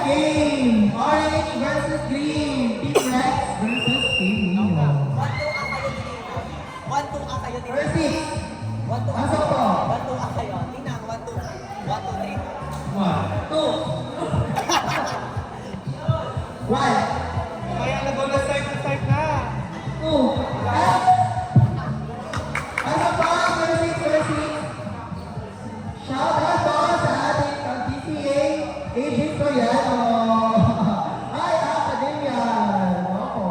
game! Orange versus green! Team Rex versus Team Nino. 1-2 ang kayo. First six. 1-2 ang Pasok po. 1-2 ang kayo. Tinang 1-2. 1-2, 3. 1, 2. 1. Kaya nag-all side na. 2. Pasok po. First six, first six. Shout out po sa ating pag-TCA agent ko yan. Ay, Academia. Opo.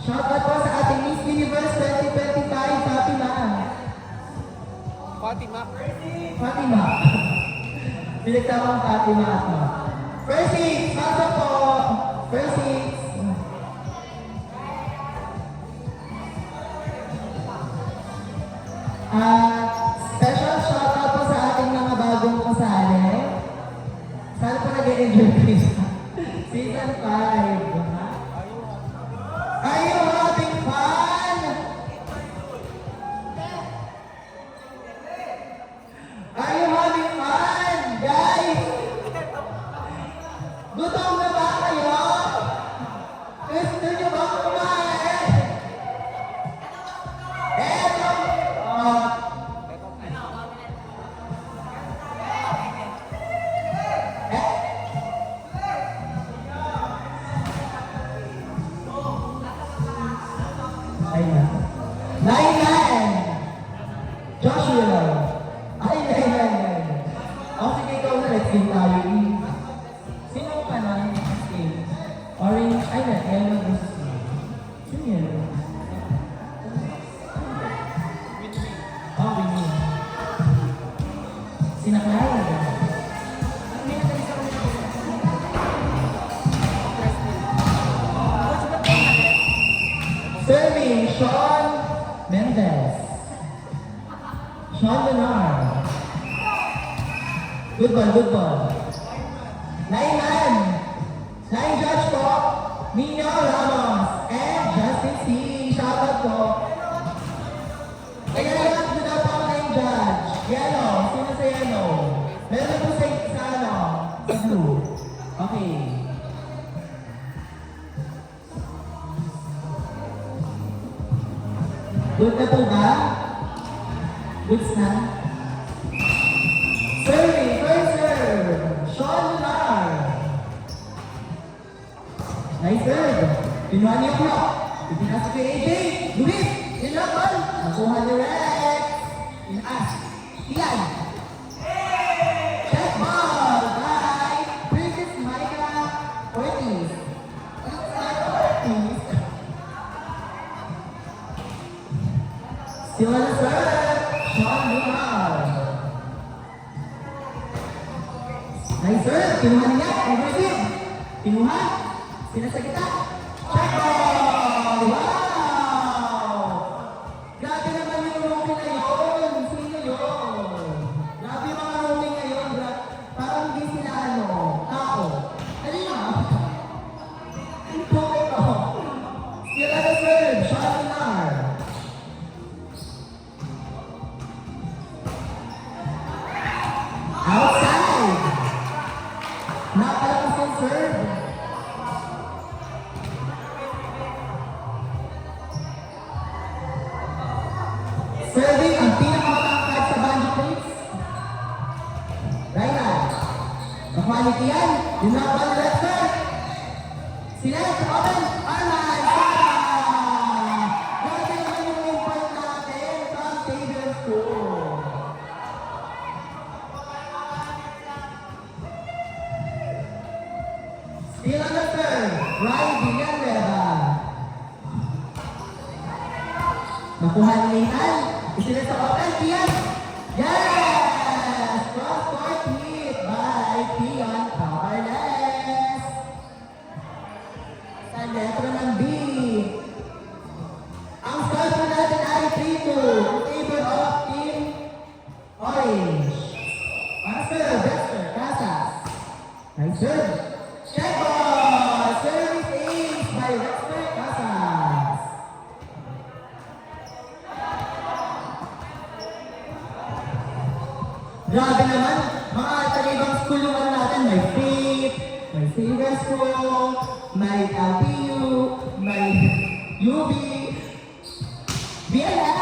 Shout out po sa ating Miss Universe 2025, Fatima. Fatima. Fatima. Pinagsamang Fatima ako. First six, pasok po. First six. Special shout out po sa ating mga bagong kasali. Sana po nag-enjoy kayo sa Season 5. Are you having fun? Are you having fun, guys? Gutom na ba kayo? Gusto nyo ba kumain? Eto! Ayan. 9-9! Joshua! Ay, 9-9! O, sige, ikaw na. Let's game tayo. Sino ka na? Game. Orange. Ay, na. Yellow versus green. Sino yun? Oh, Winnie. Sinaklara. Serving, Sean Mendez. Sean Leonard. Good ball, good ball. 9-9. 9 judge po. Nino Ramos and Justin C. Shout out po. Kaya lang, doon po ang 9 judge. Yellow. Sino sa yellow? Meron po sa ano? Sa blue. Okay. Good na po ba? Goods na? Serving, first serve, Sean Lunar. Nice serve. Pinuha niyo po. Ipinasa kay AJ. Luis, tinapal. Nakuha ni Rex. Inas. Ilan. Check ball by Princess Micah Ortiz. Ortiz. Still on the serve, Sean Lunar. Nice serve, kinuha niya, overseas. Kinuha, sila sa kita. Check ball! Wow! Grabe naman yung roaming ngayon. Sino yun? Grabe yung mga roaming ngayon. Parang hindi sila tao. Ano yun? Poke ko. Still on the serve, Sean Lunar. Outside! Napalakas yung serve. Serving ang pinakamatangkad sa banjo plates. Ryan. Makwality yan. Yung nakapal na left serve. Sila sa open. Arman! Sara! Grabe naman yung import natin from Xavier School. Still on the serve, Ryan Villanueva. Nakuha ni Nathan. Isila sa open, Pian. Yes! Cross-court hit by Pian Cabarles. Sa letra ng B. Ang score po natin ay 3-2 in favor of Team Orange. Para serve, Dexter Casas. Nice serve. Check ball! Service ace by Dexter Casas. Grabe naman, mga taga-ibang school yung ano natin. May FAIT, may Saver School, may LPU, may UB, BLL.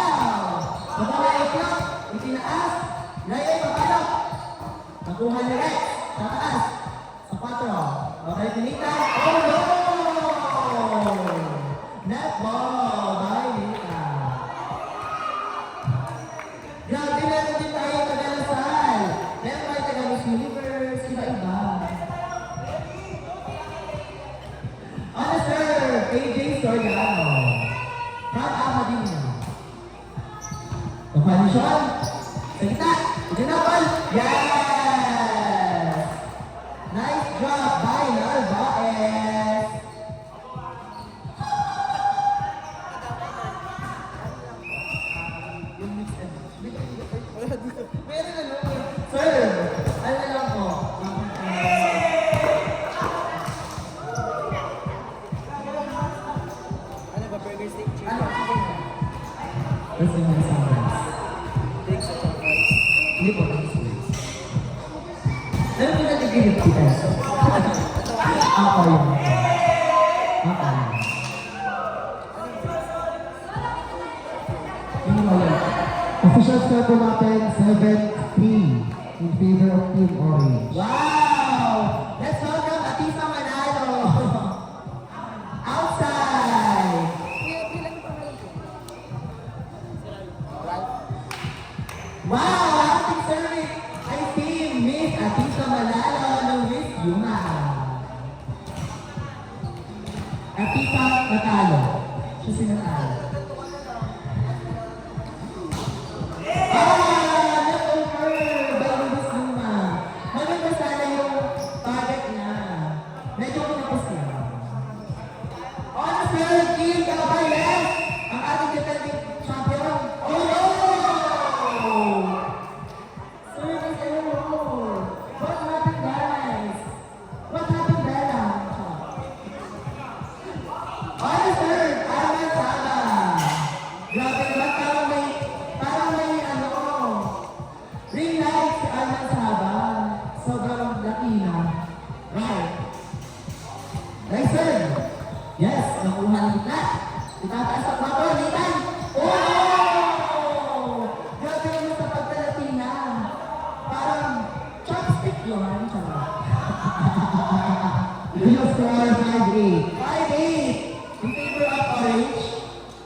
Matama itlog, itinaas, layay papalok. Nakuha ni Rex, tataas, sa 4. Okay, tinitan, oh no! Netball, bye Nita. Grabe meron din tayo taga Lasal. Meron tayo taga Miss Universe, iba-iba. Ano sir, AJ Soriano. From Amadina. Kapalisyon. Sa kita. Itinapal. Yes! Nice job by Narvaez. Yung mix and meron ano. Sir, ano na lang po. Ano ba, burger steak, chicken? Ano? Gusto niya sa rice. Steaks at saka fries. Hindi po, rice. Ano yung nagigilip kita? Ako yun. Ako yun. Yun mo yun. Official score po natin, 7-3 in favor of Team Orange. Wow! Let's welcome Atisa Manalo. Outside! Wow! Ating service ay Team Miss Atisa Manalo ng Miss Yuma. Atisa natalo. Siya si natalo. Leftover by Miss Yuma. Maganda sana yung target niya. Medyo kinapos niya. On the third team, Calabares, ang ating defending champion. Oh no! Service error. What happened, guys? What happened, Bella? On the third, Arman Saba. Grabe naman, parang may ano, ring light si Arman Saba. Sobrang laki na. Right. Nice turn. Yes, nakuha ng gitna. Itataas sa 4, Nathan. Oh! Grabe naman sa pagkalatina. Parang chopstick yun. Official score, 5-8. 5-8 in favor of Orange.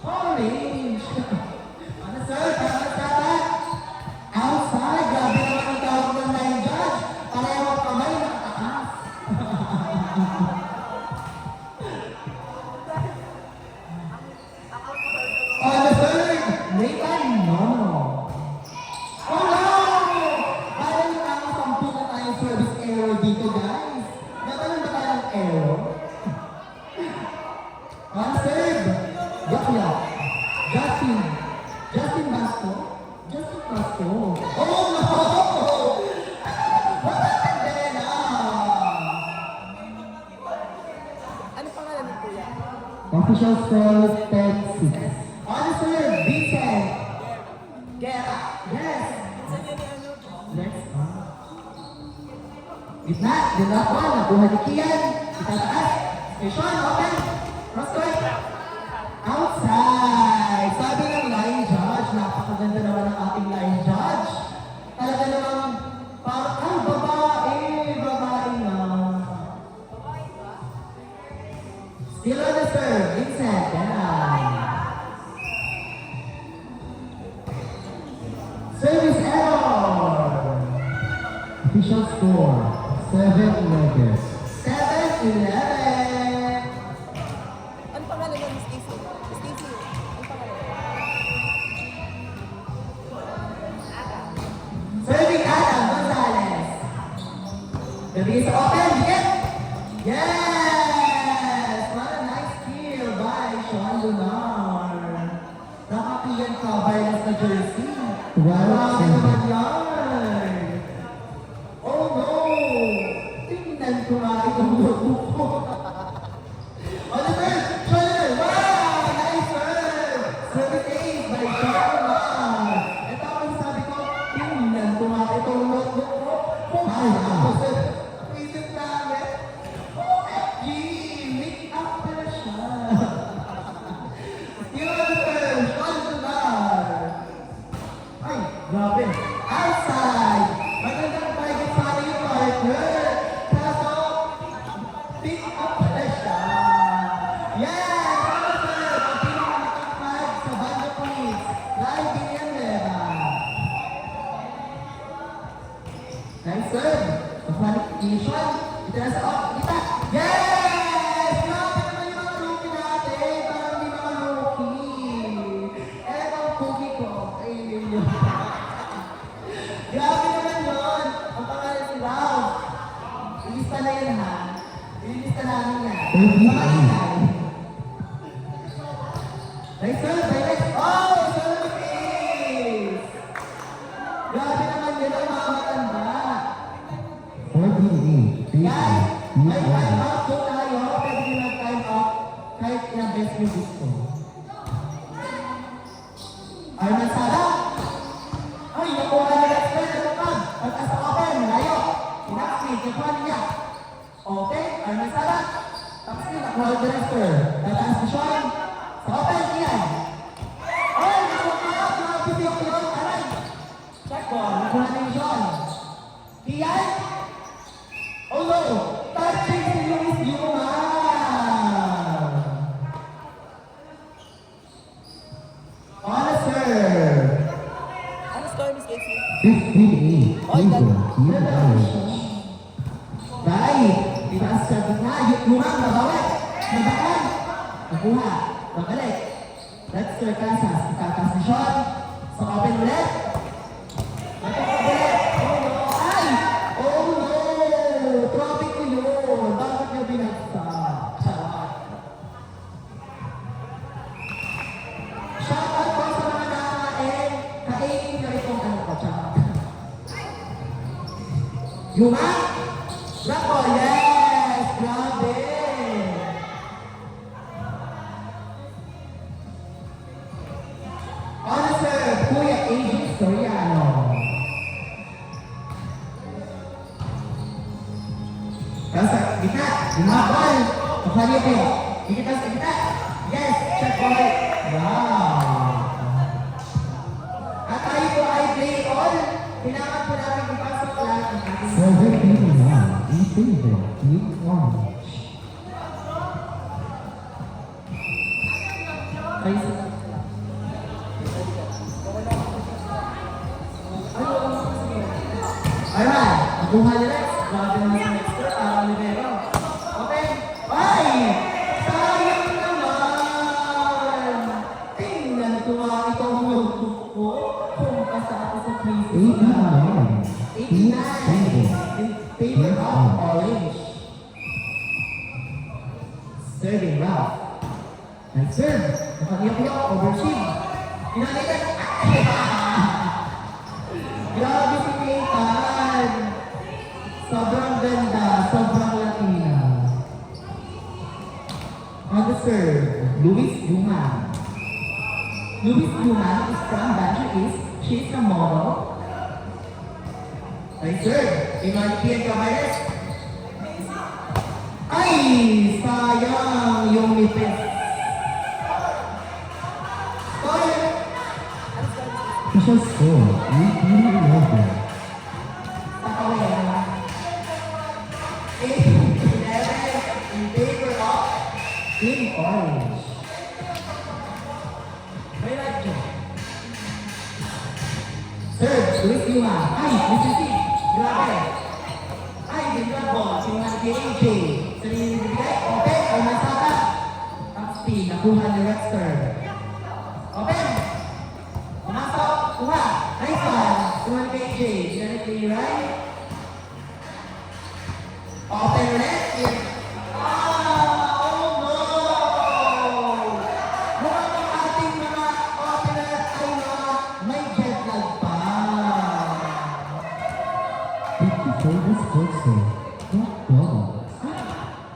Orange. Ano sir? Tama tama. Outside. Grabe naman ang tawag ng line judge. Pareho kamay nakataas. On the third, Nathan Nono. Oh no! Parang nakakampu na tayong service error dito, guys. Natalang ba tayong error? On serve, Yakya. Justin Basco. Justin Basco. Oh no! What happened there now? Ano pangalan ni Kuya? Official score, 10-6. On serve, Vincent. Guerra. Yes. Saan yan ni ano? Next. Gitna, dinakwa, nakuha ni Kian. Itataas. Station, open. Cross court. Outside. Sabi ng line judge, napakaganda naman ang ating line judge. Talaga namang, parang, babae na. Still on the serve, Vincent. Yan. Service error. Official score, 7-11. 7-11. Ano pangalan niya, Miss Stacy? Miss Stacy, ano pangalan? Serving Adam Gonzalez. Nabigay sa open, hit! Yes! What a nice kill by Sean Lunar. Nakapiyan coverless na jersey. Grabe naman yan. Oh no! Tingnan ko nga itong logo ko. Oliver! Sean! Wow! Nice serve! Service ace by Sean Lunar. Ito ang sabi ko, tingnan ko nga itong logo Outside. Magandang target sana yung partner. Kaso, pick up pala siya. Yes! Ano sir? Ang pinakamatangkad sa banda points. Live Villanueva. Nice serve. Qualification. Ito na sa off. Kita. Yes! Grabe naman yung mga rookie natin. Parang hindi mga rookie. Eto ang cookie ko. Ayun. Grabe naman yun. Ang pangalan si Ralph. Ilista na yun ha. Ilista namin yan. Nice serve. Nice. Oh! Service ace! Grabe naman yun ang mga matanda. 48. Guys, may Team time Orange. out po tayo. Pwede nyo mag-time out kahit ilang beses nyo gusto. Arman Sara. Ay, nakuha na yung expert. Ito pa. Pagkas sa open, malayo. Inakspeed, nakuha niya. Okay, Arman Sara. Tapos yun, nakuha yung director. Tataas na Sean. Sa open, Ian. Ay, nakuha na. Grabe yung yun. Aray. Check ball. Nakuha na yung Sean. Ian. Oh no! Touching si Luis Yuma! On a serve! Ano score, Miss Casey? 58. Favor Team Orange. Right! Itaas sa gitna. Yuma, nabawit! Nabakan! Nakuha. Pagkalik. Let's Sir Casas. Itatas ni Sean. Sa open ulit. Nakuha ulit. Oh no! Ay! Oh no! Tropic ko yun. Bakit niya binagsak? Charot. Shoutout po sa mga nakain. Kainin niyo itong ano ko. Charot. Yuma? Bravo! Yes! Grabe! On a serve, Kuya AJ Soriano. Kasa, gitna, lumabal. Pakali po. Gitna sa gitna. Yes, check ball. Wow. At tayo po ay play all. Kailangan po namin ipasok lahat ng ating 71. In favor Team Orange. ay Alright, nakuha ni Rex. Grabe naman sa next turn. Olivero. Okay. Ay! Sayang naman! Tingnan ko nga itong notebook ko. Kung pasa ako sa quiz. 89. 89. In favor of Orange. Serving round. Nice serve. Nakaniyak-niyak. Overshield. Pinalitan. Grabe si Nathan. Sobrang ganda. Sobrang Latina. On the serve, Luis Yuma. Luis Yuma is from Banjo East. She is a model. Nice serve. Emmanuel Cabares. Ay! Sayang yung nipis. Score! Official score 18-11. Sa kawera. 8-11 in favor of Team Orange. May radyo. Third, Luis Yuma. Ay, Mr. C. Grabe. Ay, bigla ball. Sinuhan kay AJ. Sarili bigay. Okay, ay masaka. Top speed. Nakuha ni Rexter. Open. Pumasok. Kuha. Nice one. Sinuhan kay AJ. Sinuhan kay Ray. Open ulit. Oh no! Mukhang ang ating mga opener ay may jet lag pa. 54 disposal. Top dog.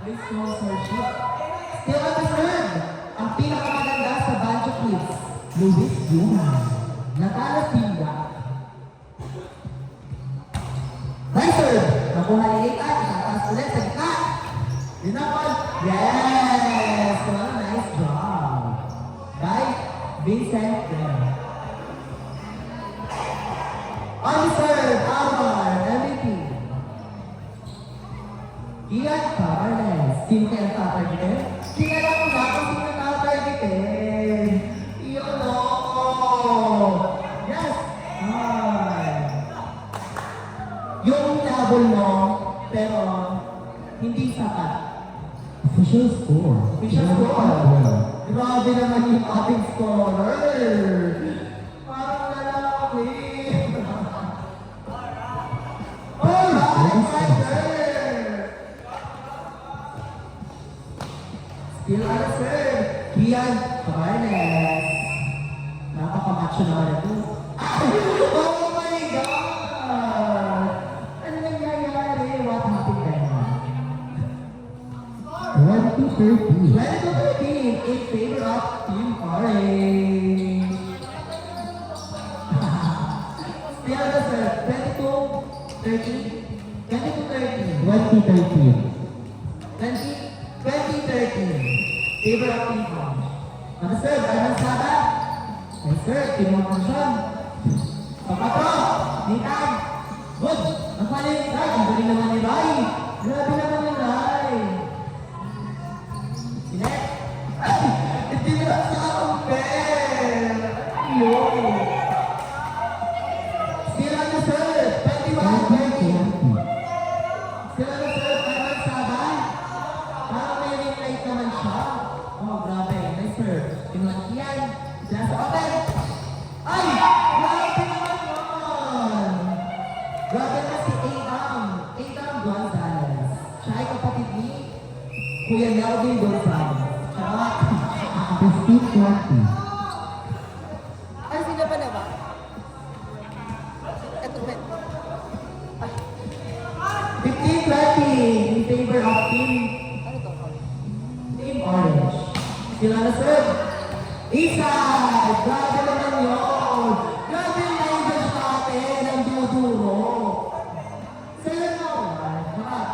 May sponsorship. Still on the serve. Ang pinakamaganda sa Banjo Quiz. Luis Yuma. Natalo Tinga. Nice serve. Nakuha ni Nathan. Itataas ulit sa gitna. Dinapon. Yes! Well, nice job. By Vincent Glenn. On the serve, Alvar, MVP. Ian Cabarnes. Sino kaya ang tatargetin? Kilala ko na kung sino ang tatargetin. Iyon o. Yes! Ay. Yung labol mo, pero hindi sapat. Official score. Official score. Grabe naman yung ating scorer. Parang lalaki. Alright, right there. Still on the serve. Kian Cabarnes. Napaka-macho naman ito. Oh my God! Ano nangyayari? What happened there? 20-13. 20-13 in favor of Team Orange. Still on the serve. 22-13. 22-13. 20-13. Favor of Team Orange. On the serve, Arman Saba. Nice serve. Kinuha ko siya. Papato. Nitan. Good. Ang paling Rai. Ang galing naman ni Rai. Grabe naman ni Rai. Sinet. Hindi mo lang sa compare. Yo. Still on the serve. 21-20. Still on the serve. Arman Saba. Parang may ring light naman siya. Oh, grabe. Nice serve. Kinuha Kian. Sila sa open. Ay! Grabe naman yun! Grabe na si Adam Gonzalez. Siya ay kapatid ni Kuya Melvin Gonzalez. Charot! 15-20. Ano sila pa na ba? Ito ba? 15-20 in favor of Ano to? Team Orange. Sila na serve. Isa! Grabe naman yun! Grabe yung language natin ng duduro. Sila na naman. Charot!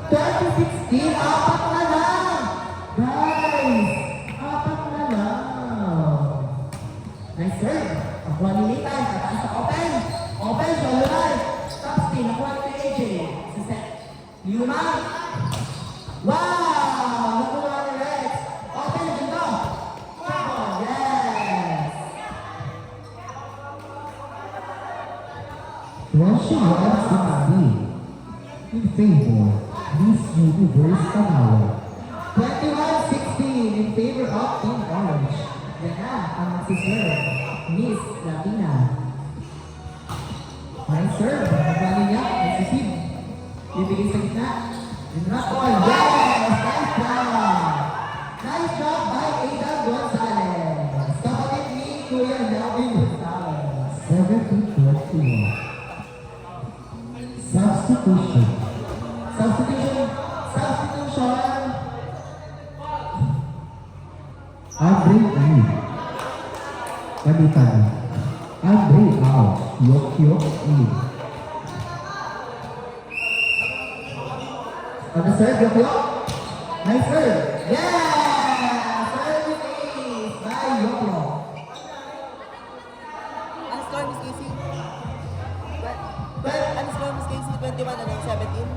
2016, apat na lang! Guys! Apat na lang! Nice serve! Nakuha ni Nathan, tataas sa open! Open, solo line! Top spin, nakuha ni AJ. Sa set. Luma! Wow! Nakuha ni Rex! Open, ganda! Trouble, yes! 21-16. In favor, Miss Universe Tanawa. 21-16 in favor of Team Orange. Yan na ang magsiserve. Miss Latina. Nice serve. Nagbali niya. Nagsisib. Bibigay sa gitna. Drop on. Yes! Nice job! Nice job by Adam Gonzalez. Kapatid ni Kuya Melvin Gonzalez. 17-21. Substitution. Substitution. Andre E. Palitan. Andre out. Yok E. On the serve, Yoko. Nice serve. Yeah! Service ace by Yoko. Ano score, Miss Casey? But Ano score, Miss Casey? 21 ano? 17?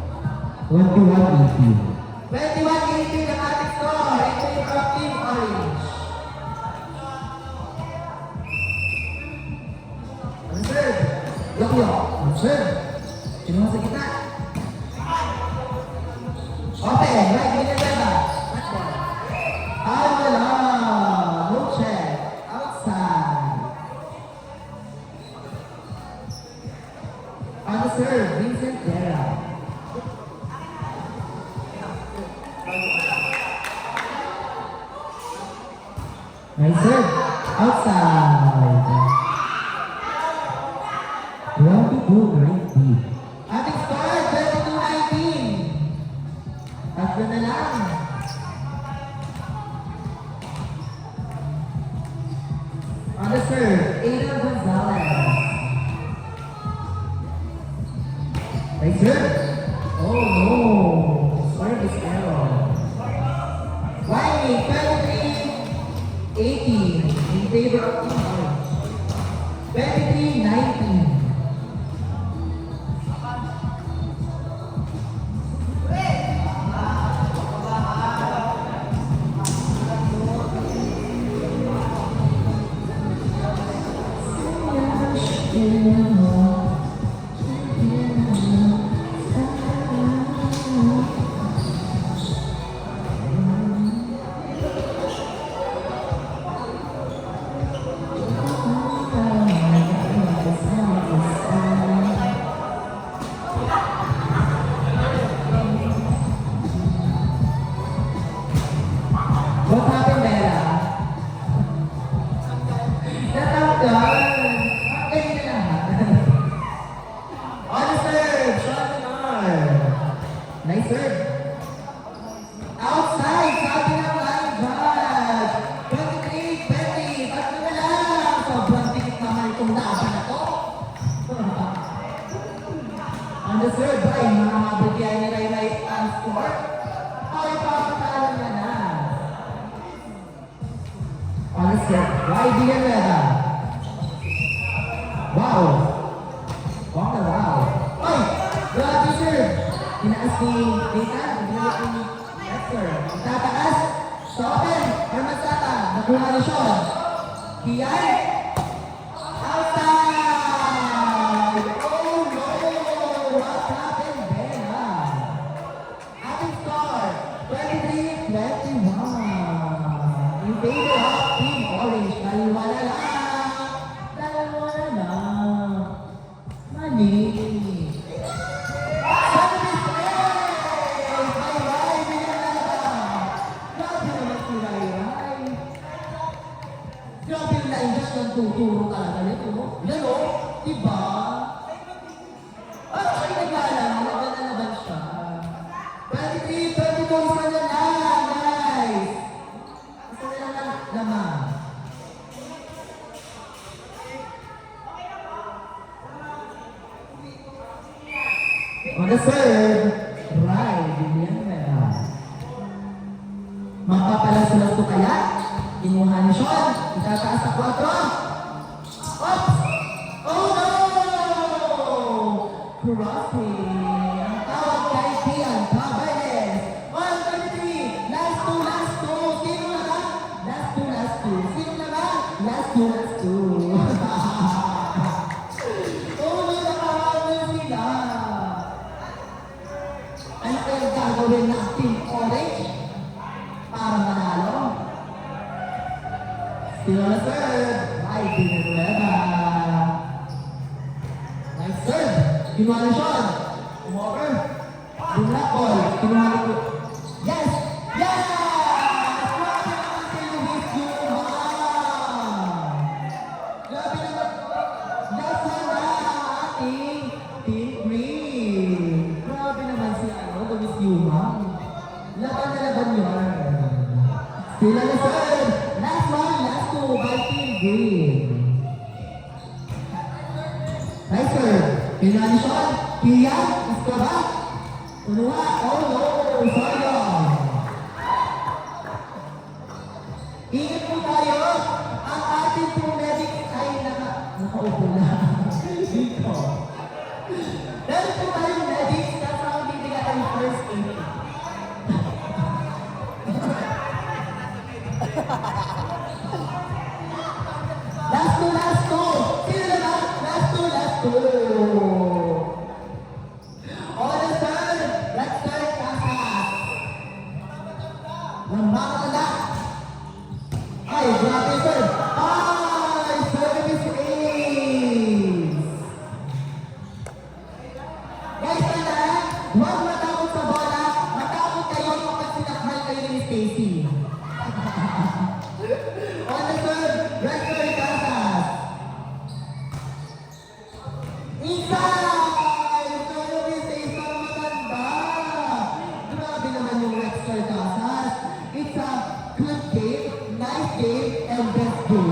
21-18. 21-18 ang ating score in favor of Team Orange. On the serve, Yoko. On the serve. Kinuha sa gitna. Open, right, Minnesota. That's one. Wala. No check. Outside. On the serve, Vincent Guerra. Nice serve. Outside. 22-19. Ating score, 22-19. Tatlo na lang. On the serve, Ada Gonzalez. Nice serve. Oh no. Service error. Wiley, 23. 18 in favor of Team Orange. 23-19. What happened, Bella? Natanggal! Ganyan na lang. On the serve, shot and arm. Nice serve. Outside, sabi ng line judge. 23-20, tatlo na lang. Sobrang tikit naman itong laban na to. On the serve, ay mahabag yan ni Ray ang score. Ay, papatalo na na. On the serve, Ray Villanueva. Wow! Wow na wow! Ay! Grabe sir! Tinaas ni Nathan, ginalik ni Lester. Tataas, Sopen, Armasata, nakuha ni Sean. Kian, outside! Oh no! What happened there? Ating score, 23-21. In favor of Team Orange, dalawa na lang. Dalawa na lang. Mali. Service A! By Ray Villanueva. Grabe naman si Ray. Grabe yung na-ingest ng tuturo talaga nito. Yan o, diba? Ay, naglaban siya. 23-22, isa na lang, guys. Isa na lang naman. On the serve, Ray Villanueva. Mapapalas-las to kaya? Kinuha ni Sean. Itataas sa 4. Oops! Oh no! Crossing. Ang tawag kay Kian Cabanes. 123. Last two. Sino na ba? Last two. Sino na ba? Last two. Oh no, nakahabol sila. Ano kayang gagawin ng Team Orange para manalo? Still on the serve, Ray Villanueva. Nice serve. Kinuha ni Sean. Umover. Yung black ball. Kinuha ni... Yes! Yes! Grabe naman si Luis Yuma! Grabe naman. Yes na ating Team Green. Grabe naman si Luis Yuma. Laban na laban yun. Still on the serve. Last two by Team Green. Nice serve. Kinuha ni Sean. Kian, iska ba? Kunuha. Oh no, sayang. Ingat po tayo. Ang ating pong medic ay nakaupo na. Dito. Meron po tayong medic kasi ang bibigyan tayo first aid. Last two. Sino na ba? Last two. On the third, let's start Casas. Nambakala. Ay, grabe sir. Ay, service ace. Guys, tandaan, huwag matakot sa bola. Matakot kayo kapag sinakmal kayo ni Stacy. On the third, let's start Casas. Inside! Service ace na maganda. Grabe naman yung Red Star Casas. It's a good game, nice game, and best game.